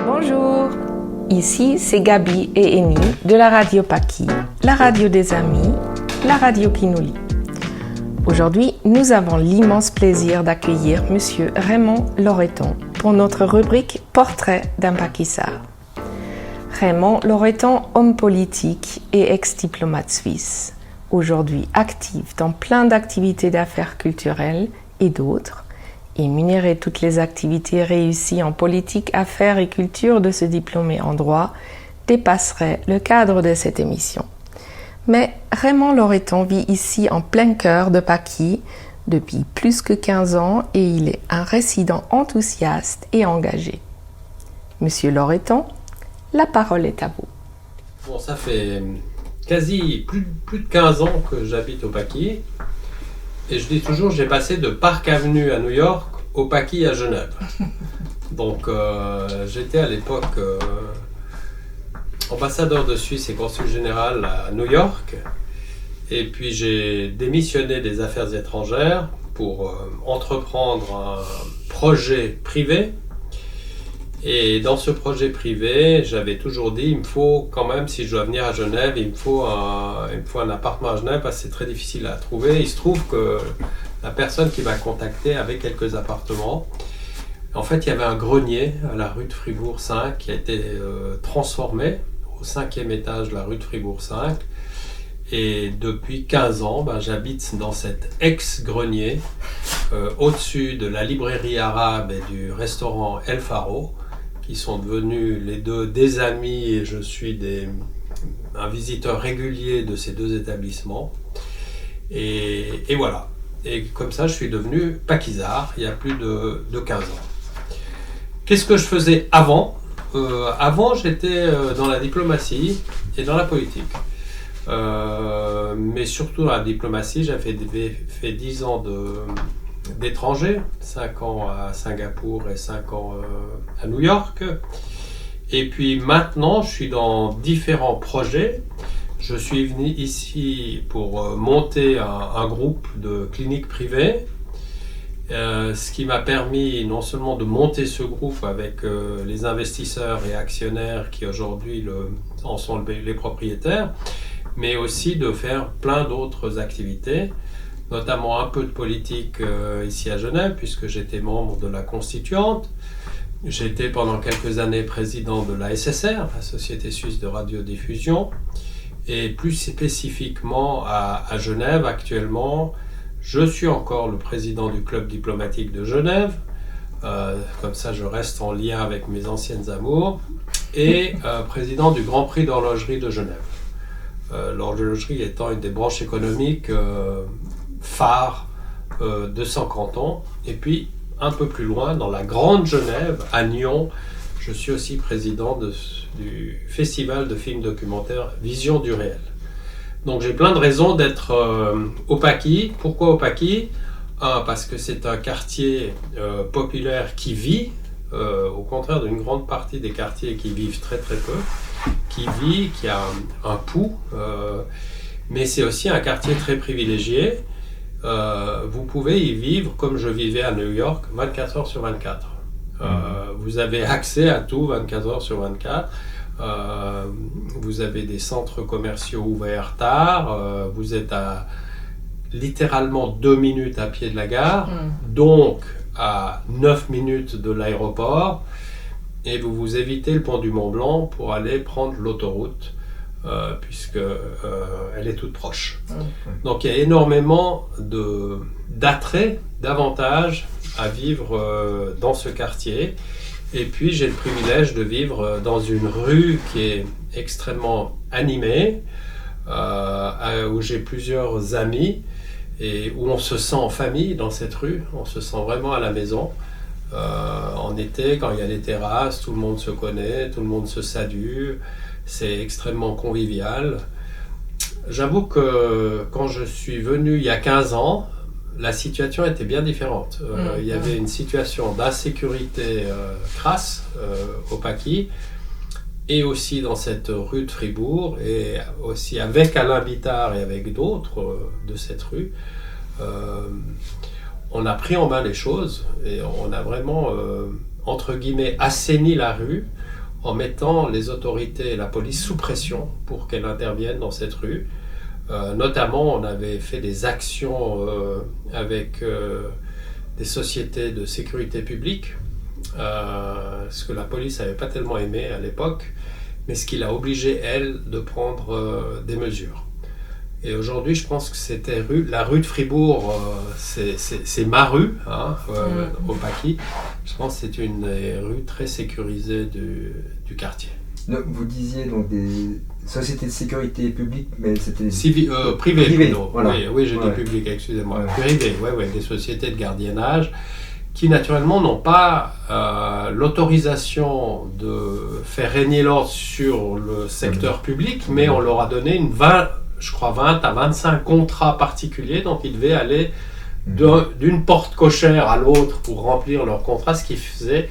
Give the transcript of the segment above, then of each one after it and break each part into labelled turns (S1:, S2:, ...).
S1: Bonjour, ici c'est Gabi et Eni de la radio Paki, la radio des amis, la radio qui nous lie. Aujourd'hui, nous avons l'immense plaisir d'accueillir Monsieur Raymond Loreton pour notre rubrique Portrait d'un Pakisar. Raymond Loreton, homme politique et ex-diplomate suisse, aujourd'hui actif dans plein d'activités d'affaires culturelles et d'autres, énumérer toutes les activités réussies en politique, affaires et culture de ce diplômé en droit dépasserait le cadre de cette émission. Mais Raymond Loreton vit ici en plein cœur de Paki depuis plus que 15 ans et il est un résident enthousiaste et engagé. Monsieur Loreton, la parole est à vous.
S2: Bon, ça fait quasi plus de 15 ans que j'habite au Paki. Et je dis toujours, j'ai passé de Park Avenue à New York au Paki à Genève. Donc j'étais à l'époque ambassadeur de Suisse et consul général à New York. Et puis j'ai démissionné des affaires étrangères pour entreprendre un projet privé. Et dans ce projet privé, j'avais toujours dit, il me faut quand même, si je dois venir à Genève, il me faut un appartement à Genève parce que c'est très difficile à trouver. Il se trouve que la personne qui m'a contacté avait quelques appartements. En fait, il y avait un grenier à la rue de Fribourg 5 qui a été transformé au 5e étage de la rue de Fribourg 5. Et depuis 15 ans, j'habite dans cet ex-grenier au-dessus de la librairie arabe et du restaurant El Faro, qui sont devenus les deux des amis et je suis un visiteur régulier de ces deux établissements. Et voilà. Et comme ça, je suis devenu Pakisar il y a plus de 15 ans. Qu'est-ce que je faisais avant ? Avant, j'étais dans la diplomatie et dans la politique. Mais surtout dans la diplomatie, j'avais fait 10 ans d'étranger, 5 ans à Singapour et 5 ans à New York. Et puis maintenant, je suis dans différents projets. Je suis venu ici pour monter un groupe de cliniques privées, ce qui m'a permis non seulement de monter ce groupe avec les investisseurs et actionnaires qui aujourd'hui en sont les propriétaires, mais aussi de faire plein d'autres activités, notamment un peu de politique ici à Genève, puisque j'étais membre de la Constituante. J'étais pendant quelques années président de la SSR, la Société Suisse de Radiodiffusion, et plus spécifiquement à Genève actuellement, je suis encore le président du club diplomatique de Genève, comme ça je reste en lien avec mes anciennes amours, et président du Grand Prix d'horlogerie de Genève. L'horlogerie étant une des branches économiques phares de son canton. Et puis, un peu plus loin, dans la Grande Genève, à Nyon, je suis aussi président du festival de films documentaires Vision du réel. Donc j'ai plein de raisons d'être au Paki. Pourquoi au Paki ? Parce que c'est un quartier populaire qui vit, au contraire d'une grande partie des quartiers qui vivent très très peu, qui a un pouls, mais c'est aussi un quartier très privilégié. Vous pouvez y vivre comme je vivais à New York, 24 heures sur 24. Vous avez accès à tout 24 heures sur 24. Vous avez des centres commerciaux ouverts tard. Vous êtes à littéralement 2 minutes à pied de la gare, donc à 9 minutes de l'aéroport. Et vous évitez le pont du Mont Blanc pour aller prendre l'autoroute, puisque elle est toute proche. Donc il y a énormément d'attraits, d'avantages à vivre dans ce quartier. Et puis j'ai le privilège de vivre dans une rue qui est extrêmement animée, où j'ai plusieurs amis et où on se sent en famille dans cette rue, on se sent vraiment à la maison. En été, quand il y a les terrasses, tout le monde se connaît, tout le monde se salue, c'est extrêmement convivial. J'avoue que quand je suis venu il y a 15 ans, la situation était bien différente. Il y avait une situation d'insécurité crasse au Paki, et aussi dans cette rue de Fribourg, et aussi avec Alain Bittard et avec d'autres de cette rue. On a pris en main les choses et on a vraiment, entre guillemets, assaini la rue. en mettant les autorités et la police sous pression pour qu'elles interviennent dans cette rue. Notamment, on avait fait des actions avec des sociétés de sécurité publique, ce que la police n'avait pas tellement aimé à l'époque, mais ce qui l'a obligé, elle, de prendre des mesures. Et aujourd'hui, je pense que c'était la rue de Fribourg, c'est ma rue, au Paquis. Je pense que c'est une rue très sécurisée du quartier.
S3: Donc, vous disiez donc des sociétés de sécurité publique, mais c'était...
S2: Privé.
S3: Voilà.
S2: Oui, j'ai dit public, excusez-moi. Privé, des sociétés de gardiennage qui naturellement n'ont pas l'autorisation de faire régner l'ordre sur le secteur public, mais on leur a donné 20 à 25 contrats particuliers, donc ils devaient aller d'une porte cochère à l'autre pour remplir leur contrat, ce qui faisait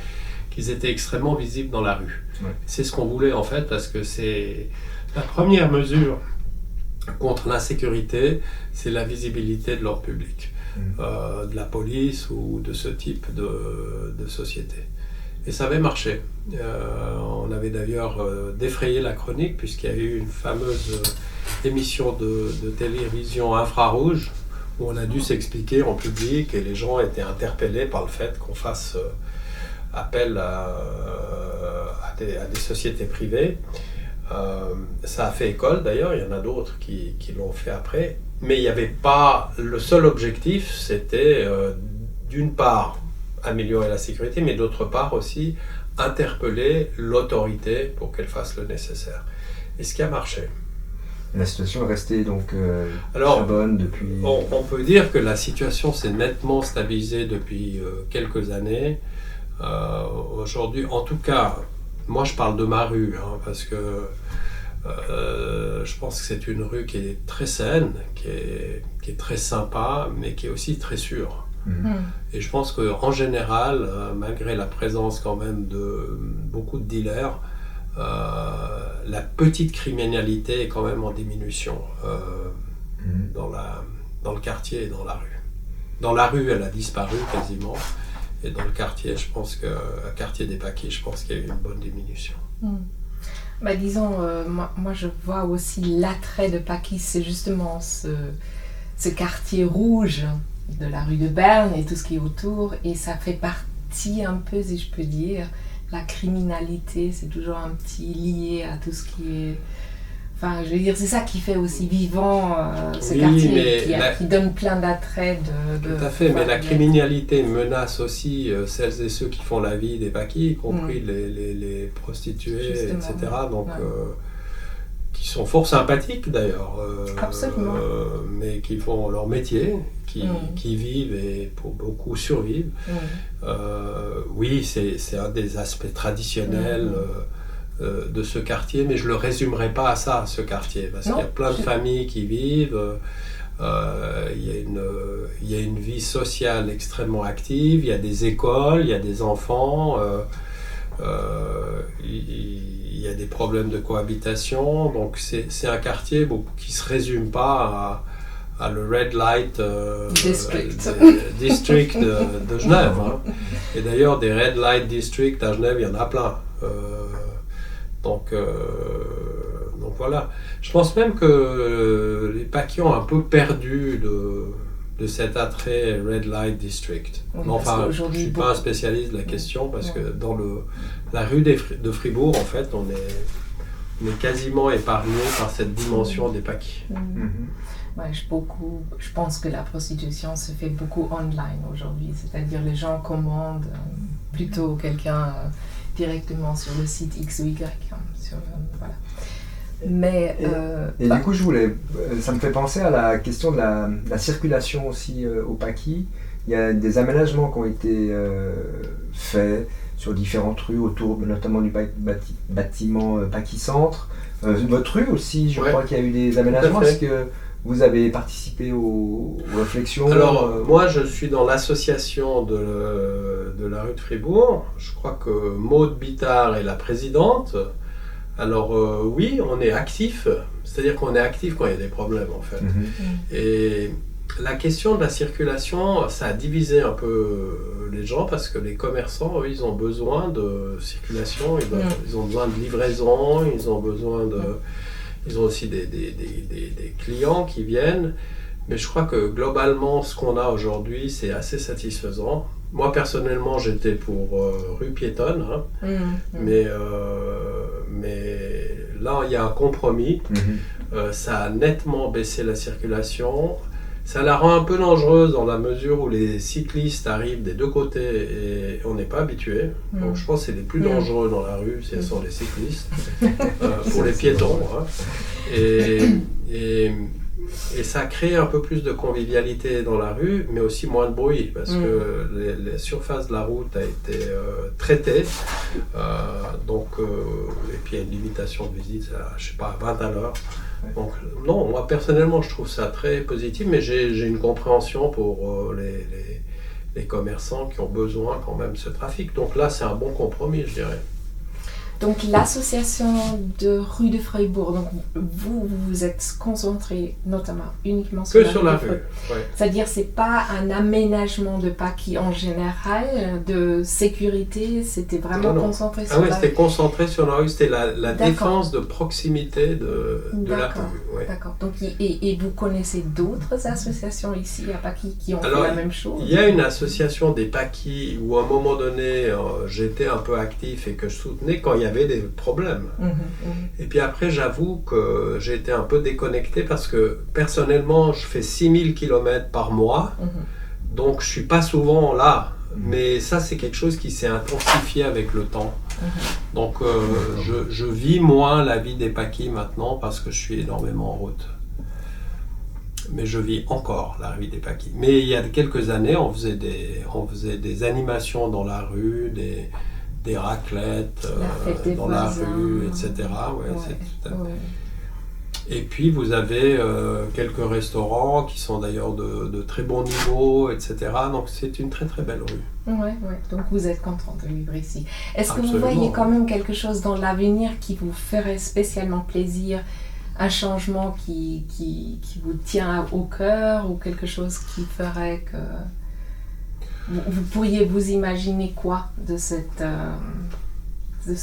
S2: qu'ils étaient extrêmement visibles dans la rue. Ouais. C'est ce qu'on voulait en fait, parce que c'est la première mesure contre l'insécurité, c'est la visibilité de l'ordre public, de la police ou de ce type de société. Et ça avait marché. On avait d'ailleurs défrayé la chronique, puisqu'il y a eu une fameuse émission de télévision infrarouge où on a dû s'expliquer en public et les gens étaient interpellés par le fait qu'on fasse appel à des sociétés privées. Ça a fait école d'ailleurs, il y en a d'autres qui l'ont fait après, mais il n'y avait pas... Le seul objectif, c'était d'une part améliorer la sécurité, mais d'autre part aussi interpeller l'autorité pour qu'elle fasse le nécessaire. Et ce qui a marché.
S3: La situation est restée donc très bonne depuis...
S2: On peut dire que la situation s'est nettement stabilisée depuis quelques années. Aujourd'hui, en tout cas, moi je parle de ma rue, parce que je pense que c'est une rue qui est très saine, qui est très sympa, mais qui est aussi très sûre. Et je pense qu'en général, malgré la présence quand même de beaucoup de dealers, la petite criminalité est quand même en diminution dans le quartier et dans la rue. Dans la rue, elle a disparu quasiment. Et dans le quartier, je pense que quartier des Paquis, je pense qu'il y a eu une bonne diminution.
S1: Disons, moi je vois aussi l'attrait de Paquis, c'est justement ce quartier rouge de la rue de Berne et tout ce qui est autour, et ça fait partie un peu, si je peux dire, la criminalité, c'est toujours un petit lié à tout ce qui est... Enfin, je veux dire, c'est ça qui fait aussi vivant ce quartier, qui donne plein d'attraits
S2: Tout à fait, mais la criminalité menace aussi celles et ceux qui font la vie des Paquis, y compris les prostituées, justement, etc. Donc, qui sont fort sympathiques d'ailleurs, mais qui font leur métier, qui vivent et pour beaucoup survivent. Oui, c'est un des aspects traditionnels de ce quartier, mais je ne le résumerai pas à ça, ce quartier, parce qu'il y a plein de familles qui vivent, il y a une vie sociale extrêmement active, il y a des écoles, il y a des enfants, il y a des problèmes de cohabitation, donc c'est un quartier qui ne se résume pas à le Red Light District de Genève. Et d'ailleurs, des Red Light District à Genève, il y en a plein. Donc voilà. Je pense même que les Paquis ont un peu perdu de cet attrait Red Light District. Oui, enfin, je ne suis pas un spécialiste de la question, parce que dans la rue de Fribourg, en fait, on est quasiment épargné par cette dimension des Paquis.
S1: Ouais, je pense que la prostitution se fait beaucoup online aujourd'hui, c'est-à-dire les gens commandent plutôt quelqu'un directement sur le site X ou Y. Voilà. Mais,
S3: et du coup, ça me fait penser à la question de la circulation aussi au Paquis. Il y a des aménagements qui ont été faits sur différentes rues autour, notamment du bâtiment Paquis Centre. Votre rue aussi, je crois qu'il y a eu des aménagements. Est-ce que vous avez participé aux réflexions?
S2: Alors, moi, je suis dans l'association de la rue de Fribourg. Je crois que Maude Bittard est la présidente. Alors, oui, on est actif. C'est-à-dire qu'on est actif quand il y a des problèmes, en fait. Et La question de la circulation, ça a divisé un peu les gens parce que les commerçants, eux, ils ont besoin de circulation, ils ont besoin de livraison, ils ont aussi des clients qui viennent. Mais je crois que globalement, ce qu'on a aujourd'hui, c'est assez satisfaisant. Moi, personnellement, j'étais pour rue piétonne, hein, mais là, il y a un compromis. Ça a nettement baissé la circulation. Ça la rend un peu dangereuse dans la mesure où les cyclistes arrivent des deux côtés et on n'est pas habitué. Donc je pense que c'est les plus dangereux dans la rue, ce sont les cyclistes, pour les piétons. Hein. Et ça crée un peu plus de convivialité dans la rue, mais aussi moins de bruit, parce que la surface de la route a été traitée. Et puis il y a une limitation de visite, je sais pas, à 20 à l'heure. Donc non, moi personnellement je trouve ça très positif, mais j'ai une compréhension pour les commerçants qui ont besoin quand même de ce trafic. Donc là c'est un bon compromis, je dirais.
S1: Donc l'association de rue de Fribourg, donc vous êtes concentré notamment uniquement sur la rue. Ouais. C'est-à-dire c'est pas un aménagement de Pâquis en général, de sécurité, c'était vraiment concentré sur la rue.
S2: C'était concentré sur la rue, c'était la défense de proximité de la rue. Ouais.
S1: D'accord. Donc, et vous connaissez d'autres associations ici à Pâquis qui ont fait la même chose?
S2: Il y a une association des Pâquis où à un moment donné j'étais un peu actif et que je soutenais quand il y avait des problèmes. Et puis après, j'avoue que j'ai été un peu déconnecté parce que personnellement, je fais 6000 km par mois, donc je suis pas souvent là. Mais ça, c'est quelque chose qui s'est intensifié avec le temps. Donc je vis moins la vie des Pâquis maintenant parce que je suis énormément en route. Mais je vis encore la vie des Pâquis. Mais il y a quelques années, on faisait des animations dans la rue, des raclettes dans la rue, etc. Et puis vous avez quelques restaurants qui sont d'ailleurs de très bon niveau, etc. Donc c'est une très très belle rue.
S1: Donc vous êtes content de vivre ici. Est-ce que vous voyez quand même quelque chose dans l'avenir qui vous ferait spécialement plaisir, un changement qui vous tient au cœur ou quelque chose qui ferait que... Vous pourriez vous imaginer quoi de ce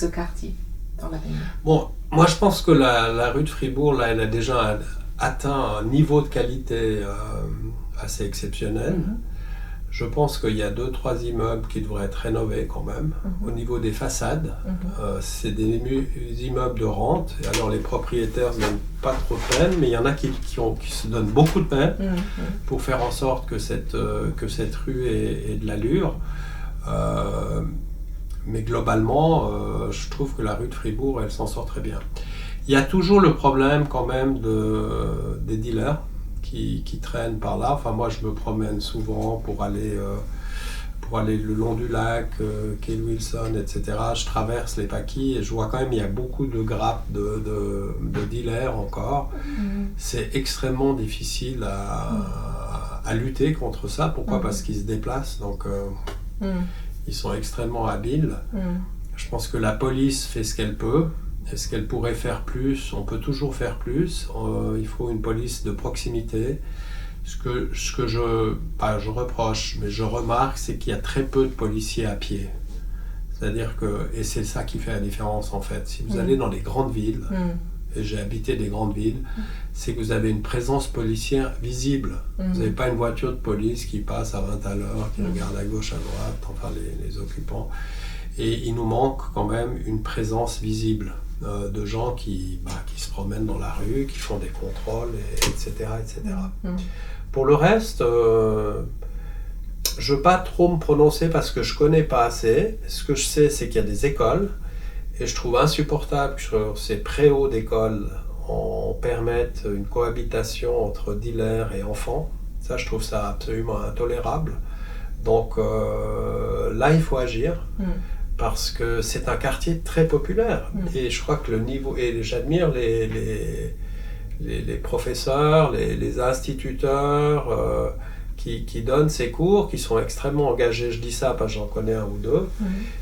S1: quartier dans l'avenir?
S2: Bon, moi je pense que la rue de Fribourg, là, elle a déjà atteint un niveau de qualité assez exceptionnel. Je pense qu'il y a 2-3 immeubles qui devraient être rénovés quand même. Au niveau des façades, c'est des immeubles de rente. Et alors les propriétaires ne se donnent pas trop de peine, mais il y en a qui se donnent beaucoup de peine pour faire en sorte que cette rue ait de l'allure. Mais globalement, je trouve que la rue de Fribourg, elle s'en sort très bien. Il y a toujours le problème quand même des dealers qui traînent par là. Enfin, moi, je me promène souvent pour aller le long du lac, quai Wilson, etc. Je traverse les Pâquis et je vois quand même il y a beaucoup de grappes de dealers encore. C'est extrêmement difficile à lutter contre ça. Pourquoi ? Parce qu'ils se déplacent, donc ils sont extrêmement habiles. Je pense que la police fait ce qu'elle peut. Est-ce qu'elle pourrait faire plus ? On peut toujours faire plus. Il faut une police de proximité. Ce que je reproche, mais je remarque, c'est qu'il y a très peu de policiers à pied. C'est-à-dire que, et c'est ça qui fait la différence en fait, si vous allez dans les grandes villes, et j'ai habité des grandes villes, c'est que vous avez une présence policière visible. Vous n'avez pas une voiture de police qui passe à 20 à l'heure, qui regarde à gauche, à droite, enfin les occupants. Et il nous manque quand même une présence visible de gens qui se promènent dans la rue, qui font des contrôles, etc. Pour le reste, je ne veux pas trop me prononcer parce que je ne connais pas assez. Ce que je sais, c'est qu'il y a des écoles, et je trouve insupportable que sur ces préaux d'écoles, on permette une cohabitation entre dealers et enfants. Ça, je trouve ça absolument intolérable. Donc là, il faut agir. Parce que c'est un quartier très populaire. Et je crois que le niveau... Et j'admire les professeurs, les instituteurs qui donnent ces cours, qui sont extrêmement engagés. Je dis ça parce que j'en connais un ou deux.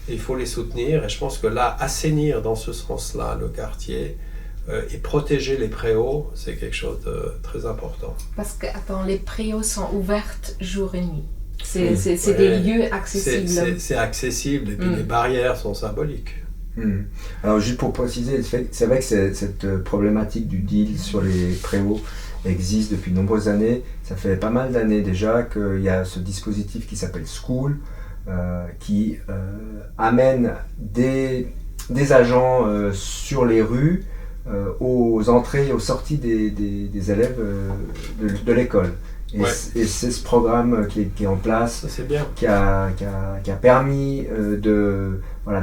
S2: Et il faut les soutenir. Et je pense que là, assainir dans ce sens-là le quartier, Et protéger les préaux, c'est quelque chose de très important.
S1: Parce que, attends, les préaux sont ouvertes jour et nuit. C'est
S2: Ouais.
S1: des lieux accessibles.
S2: C'est accessible et puis les barrières sont symboliques.
S3: Alors juste pour préciser, c'est vrai que cette problématique du deal sur les préaux existe depuis de nombreuses années. Ça fait pas mal d'années déjà qu'il y a ce dispositif qui s'appelle School, qui amène des agents sur les rues aux entrées et aux sorties des élèves de l'école. Et c'est ce programme qui est en place,
S2: ça, c'est bien.
S3: qui a permis de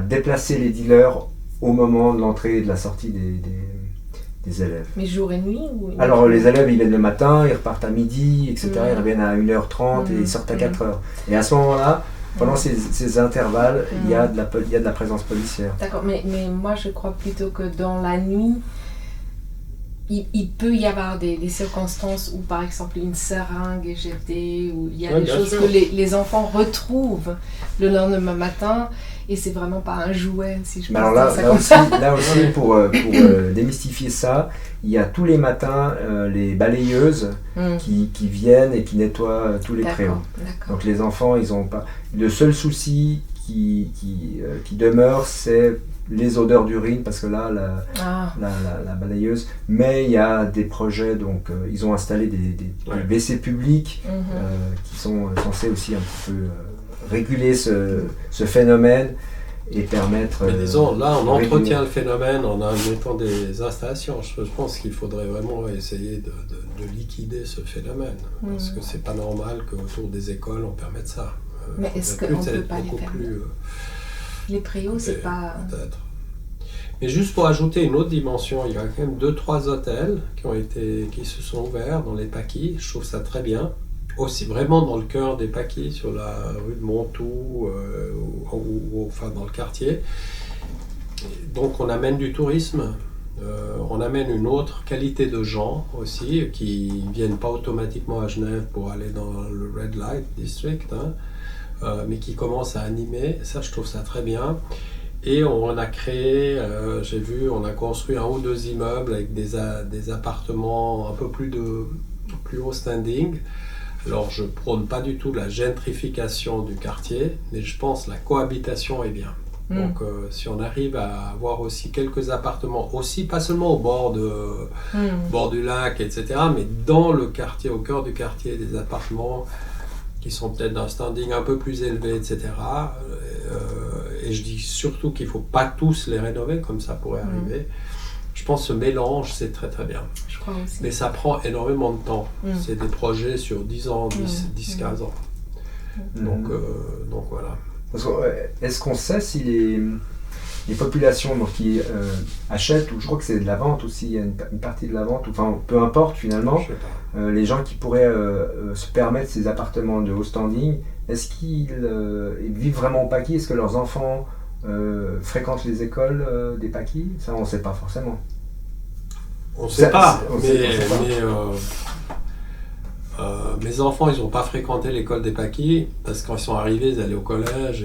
S3: déplacer les dealers au moment de l'entrée et de la sortie des élèves.
S1: Mais jour et nuit ou...
S3: Alors les élèves, ils viennent le matin, ils repartent à midi, etc. Ils reviennent à 1h30 et ils sortent à 4h. Et à ce moment-là, pendant ces intervalles, il y a de la présence policière.
S1: D'accord, mais moi je crois plutôt que dans la nuit, il peut y avoir des circonstances où par exemple une seringue est jetée, où il y a des choses que les enfants retrouvent le lendemain matin et c'est vraiment pas un jouet, si je peux dire ça comme ça.
S3: Là aussi, pour démystifier ça, il y a tous les matins les balayeuses qui viennent et qui nettoient tous les préaux. Donc les enfants, ils ont pas... Le seul souci qui demeure, c'est les odeurs d'urine, parce que là, la balayeuse, mais il y a des projets, donc ils ont installé des WC publics qui sont censés aussi un petit peu réguler ce phénomène et permettre...
S2: Mais disons, là, on entretient le phénomène en mettant des installations. Je pense qu'il faudrait vraiment essayer de liquider ce phénomène, parce que c'est pas normal qu'autour des écoles, on permette ça.
S1: Mais est-ce qu'on ne peut pas les permettre ? Les préaux, c'est pas...
S2: Peut-être. Mais juste pour ajouter une autre dimension, il y a quand même 2-3 hôtels qui se sont ouverts dans les Paquis. Je trouve ça très bien. Aussi vraiment dans le cœur des Paquis, sur la rue de Montoux, ou enfin dans le quartier. Donc on amène du tourisme, on amène une autre qualité de gens aussi, qui ne viennent pas automatiquement à Genève pour aller dans le Red Light District, mais qui commencent à animer. Ça, je trouve ça très bien. Et on a créé, j'ai vu, on a construit 1 ou 2 immeubles avec des appartements un peu plus haut standing. Alors je prône pas du tout la gentrification du quartier, mais je pense que la cohabitation est bien. Donc si on arrive à avoir aussi quelques appartements, aussi pas seulement au bord du lac, etc., mais dans le quartier, au cœur du quartier, des appartements qui sont peut-être d'un standing un peu plus élevé, etc. Et je dis surtout qu'il ne faut pas tous les rénover, comme ça pourrait arriver. Je pense que ce mélange, c'est très très bien.
S1: Je crois aussi.
S2: Mais ça prend énormément de temps. C'est des projets sur 10 ans, 10-15 ans. Donc voilà.
S3: Est-ce qu'on sait si les populations qui achètent, ou je crois que c'est de la vente aussi, il y a une partie de la vente, enfin peu importe finalement, les gens qui pourraient se permettre ces appartements de haut standing, est-ce qu'ils vivent vraiment au Paquis? Est-ce que leurs enfants fréquentent les écoles des Paquis? Ça, on ne sait pas forcément.
S2: On ne sait pas, mais mes enfants, ils n'ont pas fréquenté l'école des Paquis, parce que quand ils sont arrivés, ils allaient au collège,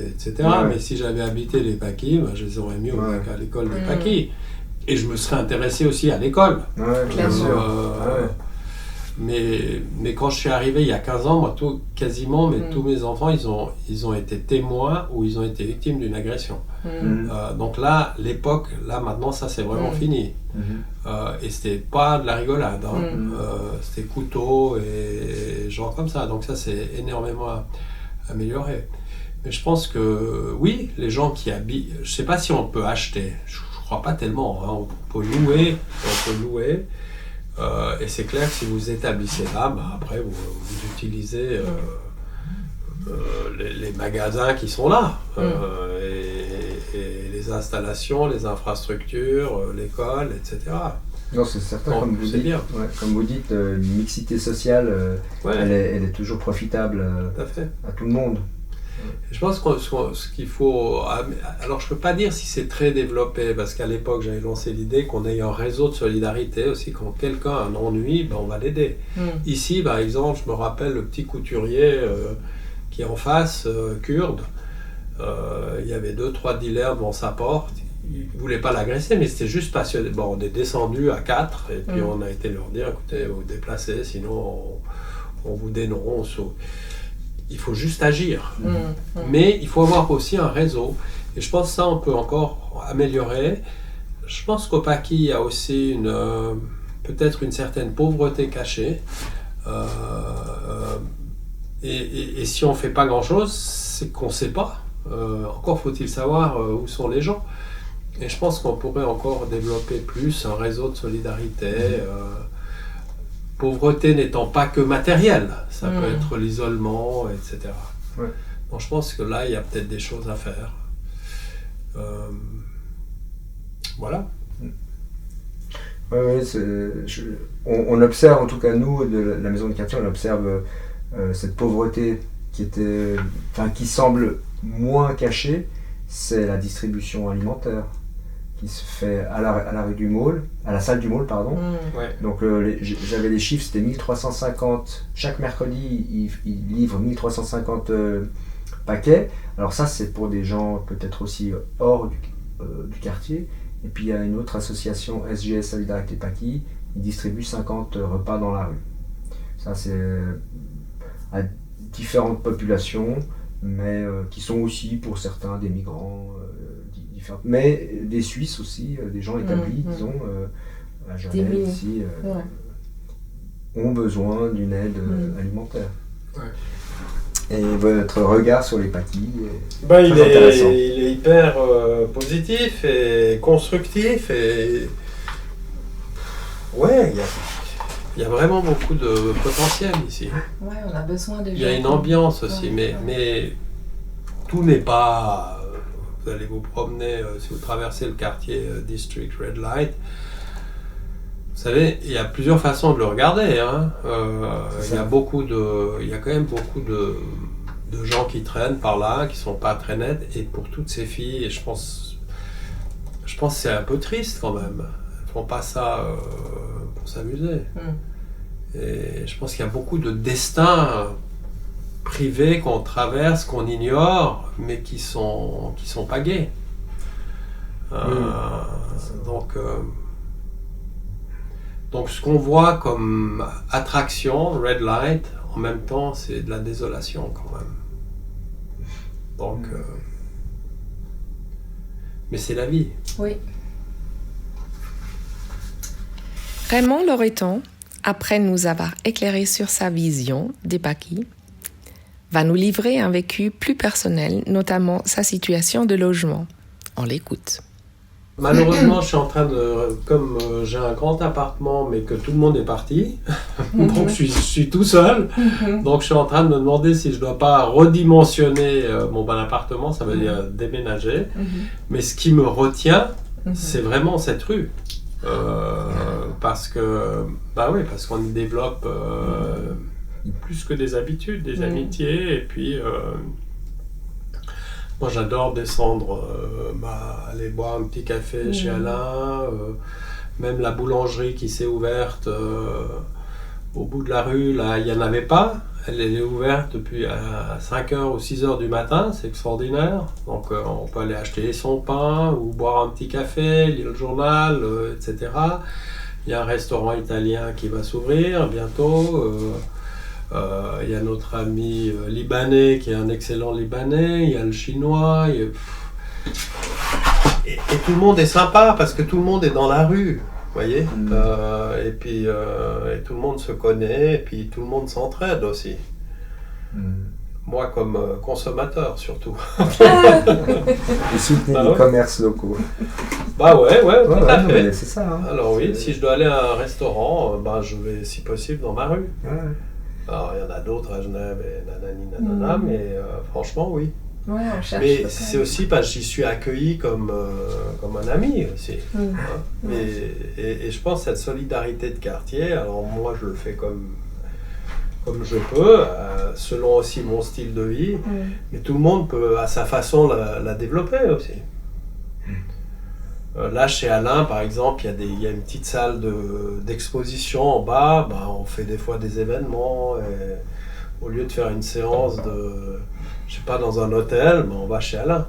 S2: etc. Ouais. Mais si j'avais habité les Paquis, je les aurais mis à l'école des Paquis. Et je me serais intéressé aussi à l'école.
S3: Bien sûr.
S2: Mais quand je suis arrivé il y a 15 ans, moi, quasiment tous mes enfants, ils ont été témoins ou ils ont été victimes d'une agression. Donc là, l'époque, là maintenant, ça c'est vraiment fini. Et c'était pas de la rigolade, c'était couteau et genre comme ça. Donc ça c'est énormément amélioré. Mais je pense que oui, les gens qui habitent, je sais pas si on peut acheter, je crois pas tellement, on peut louer. Et c'est clair que si vous établissez là, après vous utilisez les magasins qui sont là, et les installations, les infrastructures, l'école, etc.
S3: Non, c'est certain, comme vous dites, une mixité sociale, elle est toujours profitable à tout le monde.
S2: Je pense que ce qu'il faut... Alors je ne peux pas dire si c'est très développé, parce qu'à l'époque j'avais lancé l'idée qu'on ait un réseau de solidarité aussi, quand quelqu'un a un ennui, on va l'aider. Ici par exemple, je me rappelle le petit couturier qui est en face, kurde, il y avait 2-3 dealers devant sa porte, ne voulaient pas l'agresser, mais c'était juste passionné. Bon, on est descendu à 4 et puis on a été leur dire, écoutez, vous déplacez, sinon on vous dénonce. Il faut juste agir. Mais il faut avoir aussi un réseau. Et je pense que ça, on peut encore améliorer. Je pense qu'au Paki, il y a aussi peut-être une certaine pauvreté cachée. Et si on ne fait pas grand-chose, c'est qu'on ne sait pas. Encore faut-il savoir où sont les gens. Et je pense qu'on pourrait encore développer plus un réseau de solidarité. Pauvreté n'étant pas que matérielle, ça peut être l'isolement, etc.
S3: Ouais.
S2: Donc je pense que là, il y a peut-être des choses à faire. Voilà.
S3: Ouais, on observe, en tout cas nous, de la maison de quartier, on observe cette pauvreté qui semble moins cachée, c'est la distribution alimentaire qui se fait à la rue du Môle, à la salle du Môle, pardon.
S2: Ouais.
S3: Donc j'avais les chiffres, c'était 1350, chaque mercredi ils livrent 1350 paquets. Alors ça c'est pour des gens peut-être aussi hors du quartier. Et puis il y a une autre association, SGS Solidarité Paki, ils distribuent 50 repas dans la rue. Ça c'est à différentes populations, mais qui sont aussi pour certains des migrants, mais des Suisses aussi, des gens établis, disons, à Genève ici, ont besoin d'une aide alimentaire.
S2: Ouais.
S3: Et votre regard sur les Pakis
S2: il est hyper positif et constructif et ouais, il y a vraiment beaucoup de potentiel ici.
S1: Ouais, on a besoin de gens.
S2: Il y a une ambiance aussi, mais tout n'est pas. Vous allez vous promener, si vous traversez le quartier District Red Light, vous savez, il y a plusieurs façons de le regarder. Hein. Il y a quand même beaucoup de gens qui traînent par là, qui sont pas très nets, et pour toutes ces filles, je pense que c'est un peu triste quand même. Elles font pas ça pour s'amuser. Et je pense qu'il y a beaucoup de destins privés qu'on traverse, qu'on ignore, mais qui sont pas gays. Donc ce qu'on voit comme attraction, red light, en même temps c'est de la désolation quand même. Donc, mais c'est la vie.
S1: Oui. Raymond Loreton, après nous avoir éclairé sur sa vision des Pakis, va nous livrer un vécu plus personnel, notamment sa situation de logement. On l'écoute.
S2: Malheureusement, je suis en train comme j'ai un grand appartement, mais que tout le monde est parti, donc je suis tout seul, donc je suis en train de me demander si je ne dois pas redimensionner mon bon appartement, ça veut dire déménager, mais ce qui me retient, c'est vraiment cette rue. Parce qu'on y développe plus que des habitudes, des amitiés, et puis moi j'adore descendre, aller boire un petit café chez Alain, même la boulangerie qui s'est ouverte au bout de la rue, là il n'y en avait pas, elle est ouverte depuis à 5h ou 6h du matin, c'est extraordinaire, donc on peut aller acheter son pain ou boire un petit café, lire le journal, etc. Il y a un restaurant italien qui va s'ouvrir bientôt. Il y a notre ami libanais qui est un excellent libanais. Il y a le chinois. Et tout le monde est sympa parce que tout le monde est dans la rue. Vous voyez et puis tout le monde se connaît. Et puis tout le monde s'entraide aussi. Moi comme consommateur surtout.
S3: Et soutenir les commerces locaux.
S2: Tout à fait.
S3: C'est ça. Hein.
S2: Alors oui, si je dois aller à un restaurant, je vais si possible dans ma rue.
S3: Ouais.
S2: Alors il y en a d'autres à Genève et nanana, mais franchement oui.
S1: Ouais, on cherche.
S2: Mais c'est aussi parce que j'y suis accueilli comme un ami aussi. Et je pense cette solidarité de quartier, alors moi je le fais comme je peux, selon aussi mon style de vie, mais tout le monde peut à sa façon la développer aussi. Là chez Alain par exemple, il y a une petite salle d'exposition en bas, on fait des fois des événements, et au lieu de faire une séance dans un hôtel, on va chez Alain.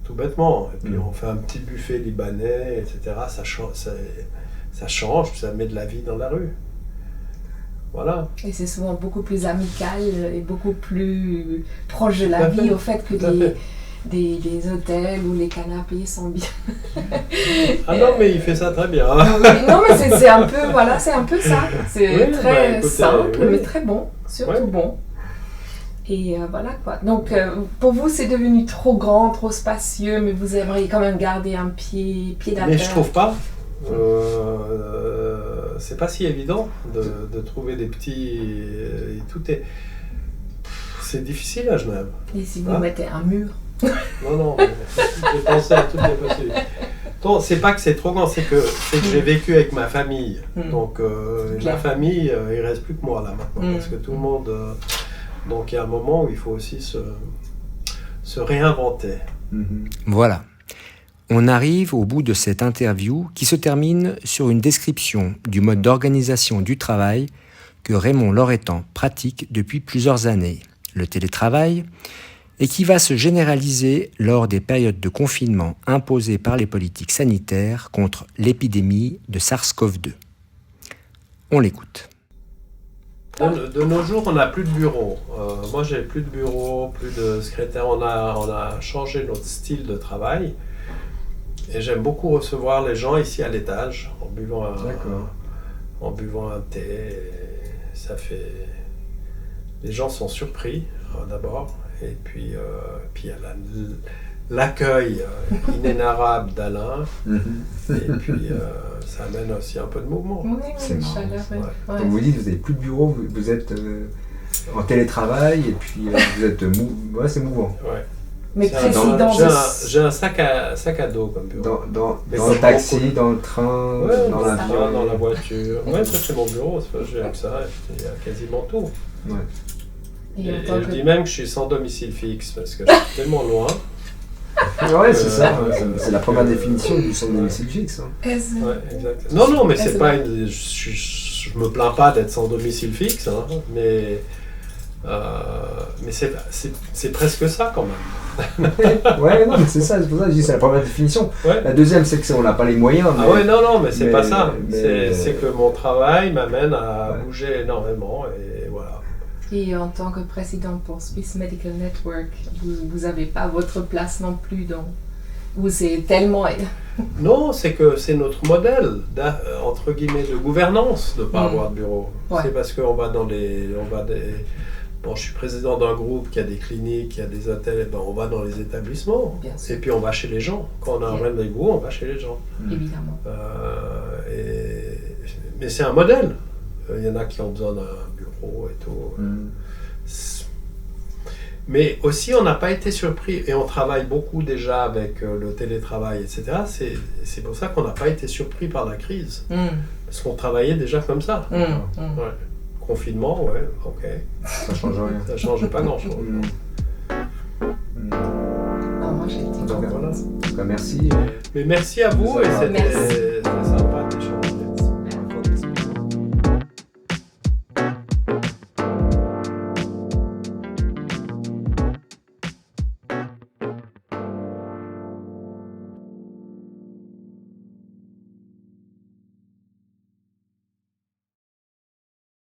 S2: Tout bêtement. Et puis on fait un petit buffet libanais, etc. Ça change, ça met de la vie dans la rue. Voilà.
S1: Et c'est souvent beaucoup plus amical et beaucoup plus proche de la vie au fait que des hôtels où les canapés sont bien.
S2: Ah non, mais il fait ça très bien.
S1: Non, mais c'est un peu, voilà, c'est un peu ça. C'est très
S2: écoutez,
S1: simple, mais très bon, surtout bon. Et voilà quoi. Donc pour vous, c'est devenu trop grand, trop spacieux, mais vous aimeriez quand même garder un pied à terre.
S2: Mais je trouve pas. C'est pas si évident de trouver des petits. C'est difficile à Genève.
S1: Et si vous mettez un mur?
S2: Non, j'ai pensé à toutes les possibilités. Non, c'est pas que c'est trop grand, c'est que j'ai vécu avec ma famille. Donc ma famille, il reste plus que moi là maintenant, parce que tout le monde. Donc il y a un moment où il faut aussi se réinventer.
S4: Voilà. On arrive au bout de cette interview qui se termine sur une description du mode d'organisation du travail que Raymond Loretan pratique depuis plusieurs années, le télétravail, et qui va se généraliser lors des périodes de confinement imposées par les politiques sanitaires contre l'épidémie de SARS-CoV-2. On l'écoute.
S2: De nos jours, on n'a plus de bureau. Moi, j'ai plus de bureau, plus de secrétaire. On a changé notre style de travail. Et j'aime beaucoup recevoir les gens ici à l'étage en buvant un thé. Et ça fait... Les gens sont surpris d'abord. Et puis il y a l'accueil inénarrable d'Alain. Et puis ça amène aussi un peu de mouvement.
S1: Oui,
S3: c'est marrant.
S1: ouais.
S3: Donc vous dites, vous n'avez plus de bureau, vous êtes en télétravail et puis vous êtes c'est mouvant.
S2: Ouais.
S1: Mais président
S2: j'ai un sac à dos comme bureau.
S3: Dans le taxi, dans le train, dans l'avion.
S2: Dans la voiture. Ouais, ça c'est mon bureau, j'ai que ça, il y a quasiment tout.
S3: Ouais.
S2: Et je dis même que je suis sans domicile fixe parce que je suis tellement loin.
S3: Ouais, c'est ça. C'est la première définition du sans domicile fixe.
S2: Ouais, exact. Non, mais c'est pas une. Je me plains pas d'être sans domicile fixe, hein, mais c'est presque ça quand même.
S3: Ouais, non, mais c'est ça, c'est pour ça que je dis c'est la première définition.
S2: Ouais.
S3: La deuxième, c'est qu'on n'a pas les moyens.
S2: Ah ouais, non, mais c'est pas ça. C'est que mon travail m'amène à bouger énormément et voilà.
S1: Et en tant que président pour Swiss Medical Network, vous n'avez pas votre place non plus où c'est tellement...
S2: Non, c'est que c'est notre modèle, entre guillemets, de gouvernance de ne pas avoir de bureau. Ouais. C'est parce qu'on va Bon, je suis président d'un groupe qui a des cliniques, qui a des hôtels, on va dans les établissements. Et puis on va chez les gens. Quand on a un rendez-vous, on va chez les gens.
S1: Évidemment.
S2: Mais c'est un modèle. Il y en a qui ont besoin d'un bureau et tout. Mais aussi, on n'a pas été surpris, et on travaille beaucoup déjà avec le télétravail, etc. C'est pour ça qu'on n'a pas été surpris par la crise. Parce qu'on travaillait déjà comme ça. Ouais. Confinement, ouais, ok.
S3: Ça change rien.
S2: Ça change pas grand-chose.
S1: Non, moi j'ai été contente.
S3: Voilà. En tout cas, merci.
S2: Mais merci à vous, et c'était...